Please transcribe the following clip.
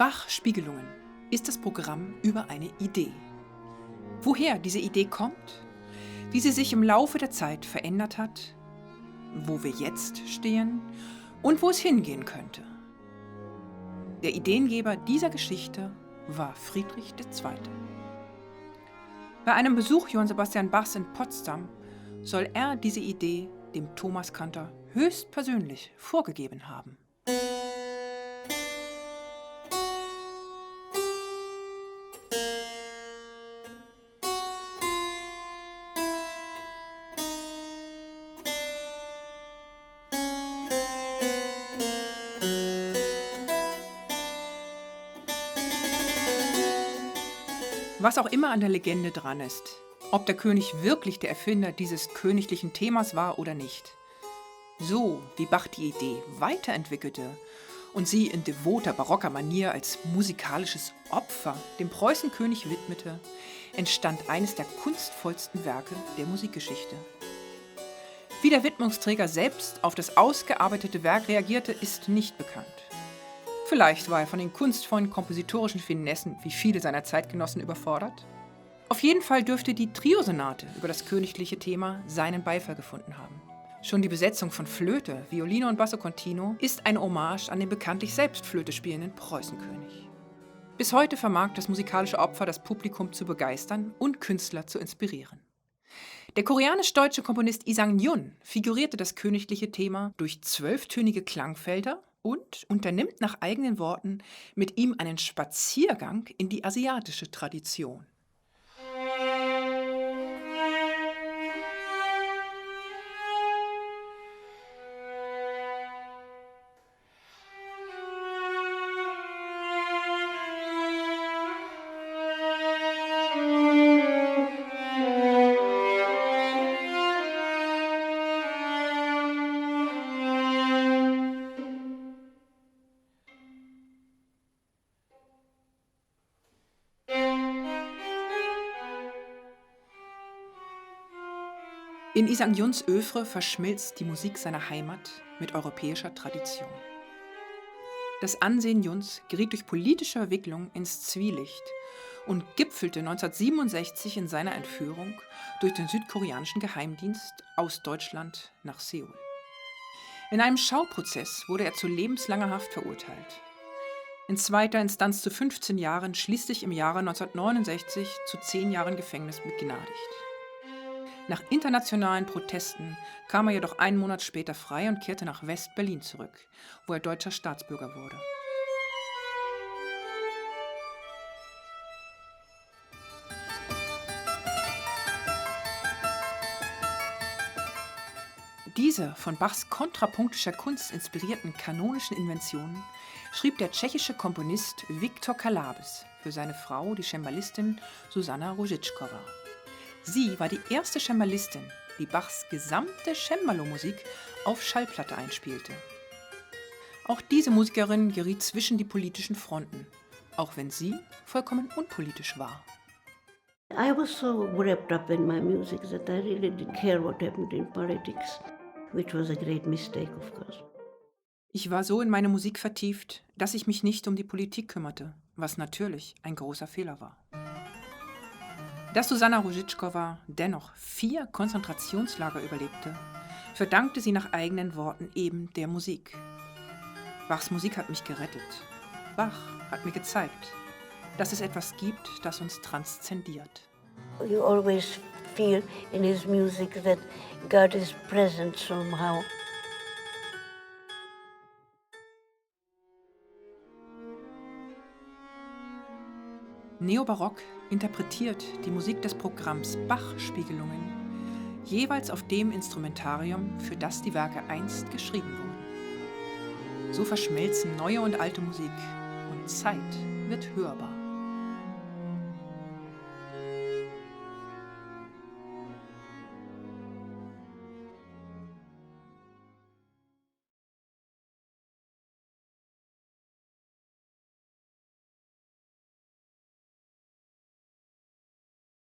Bach-Spiegelungen ist das Programm über eine Idee. Woher diese Idee kommt, wie sie sich im Laufe der Zeit verändert hat, wo wir jetzt stehen und wo es hingehen könnte. Der Ideengeber dieser Geschichte war Friedrich II. Bei einem Besuch Johann Sebastian Bachs in Potsdam soll er diese Idee dem Thomaskantor höchstpersönlich vorgegeben haben. Was auch immer an der Legende dran ist, ob der König wirklich der Erfinder dieses königlichen Themas war oder nicht. So wie Bach die Idee weiterentwickelte und sie in devoter barocker Manier als musikalisches Opfer dem Preußenkönig widmete, entstand eines der kunstvollsten Werke der Musikgeschichte. Wie der Widmungsträger selbst auf das ausgearbeitete Werk reagierte, ist nicht bekannt. Vielleicht war er von den kunstvollen kompositorischen Finessen wie viele seiner Zeitgenossen überfordert. Auf jeden Fall dürfte die Triosonate über das königliche Thema seinen Beifall gefunden haben. Schon die Besetzung von Flöte, Violine und Basso Continuo ist eine Hommage an den bekanntlich selbst Flöte spielenden Preußenkönig. Bis heute vermag das musikalische Opfer das Publikum zu begeistern und Künstler zu inspirieren. Der koreanisch-deutsche Komponist Lee Sang-yun figurierte das königliche Thema durch 12-tönige Klangfelder und unternimmt nach eigenen Worten mit ihm einen Spaziergang in die asiatische Tradition. In Lee Sang-yuns Œuvre verschmilzt die Musik seiner Heimat mit europäischer Tradition. Das Ansehen Yuns geriet durch politische Verwicklung ins Zwielicht und gipfelte 1967 in seiner Entführung durch den südkoreanischen Geheimdienst aus Deutschland nach Seoul. In einem Schauprozess wurde er zu lebenslanger Haft verurteilt. In zweiter Instanz zu 15 Jahren, schließlich im Jahre 1969 zu 10 Jahren Gefängnis begnadigt. Nach internationalen Protesten kam er jedoch einen Monat später frei und kehrte nach West-Berlin zurück, wo er deutscher Staatsbürger wurde. Diese von Bachs kontrapunktischer Kunst inspirierten kanonischen Inventionen schrieb der tschechische Komponist Viktor Kalabes für seine Frau, die Cembalistin Susanna Růžičková. Sie war die erste Cembalistin, die Bachs gesamte Cembalo-Musik auf Schallplatte einspielte. Auch diese Musikerin geriet zwischen die politischen Fronten, auch wenn sie vollkommen unpolitisch war. I was so wrapped up in my music that I really didn't care what happened in politics, which was a great mistake, of course. Ich war so in meine Musik vertieft, dass ich mich nicht um die Politik kümmerte, was natürlich ein großer Fehler war. Dass Susanna Růžičková dennoch 4 Konzentrationslager überlebte, verdankte sie nach eigenen Worten eben der Musik. Bachs Musik hat mich gerettet. Bach hat mir gezeigt, dass es etwas gibt, das uns transzendiert. You always feel in his music that God is present somehow. Neobarock interpretiert die Musik des Programms Bach-Spiegelungen jeweils auf dem Instrumentarium, für das die Werke einst geschrieben wurden. So verschmelzen neue und alte Musik und Zeit wird hörbar.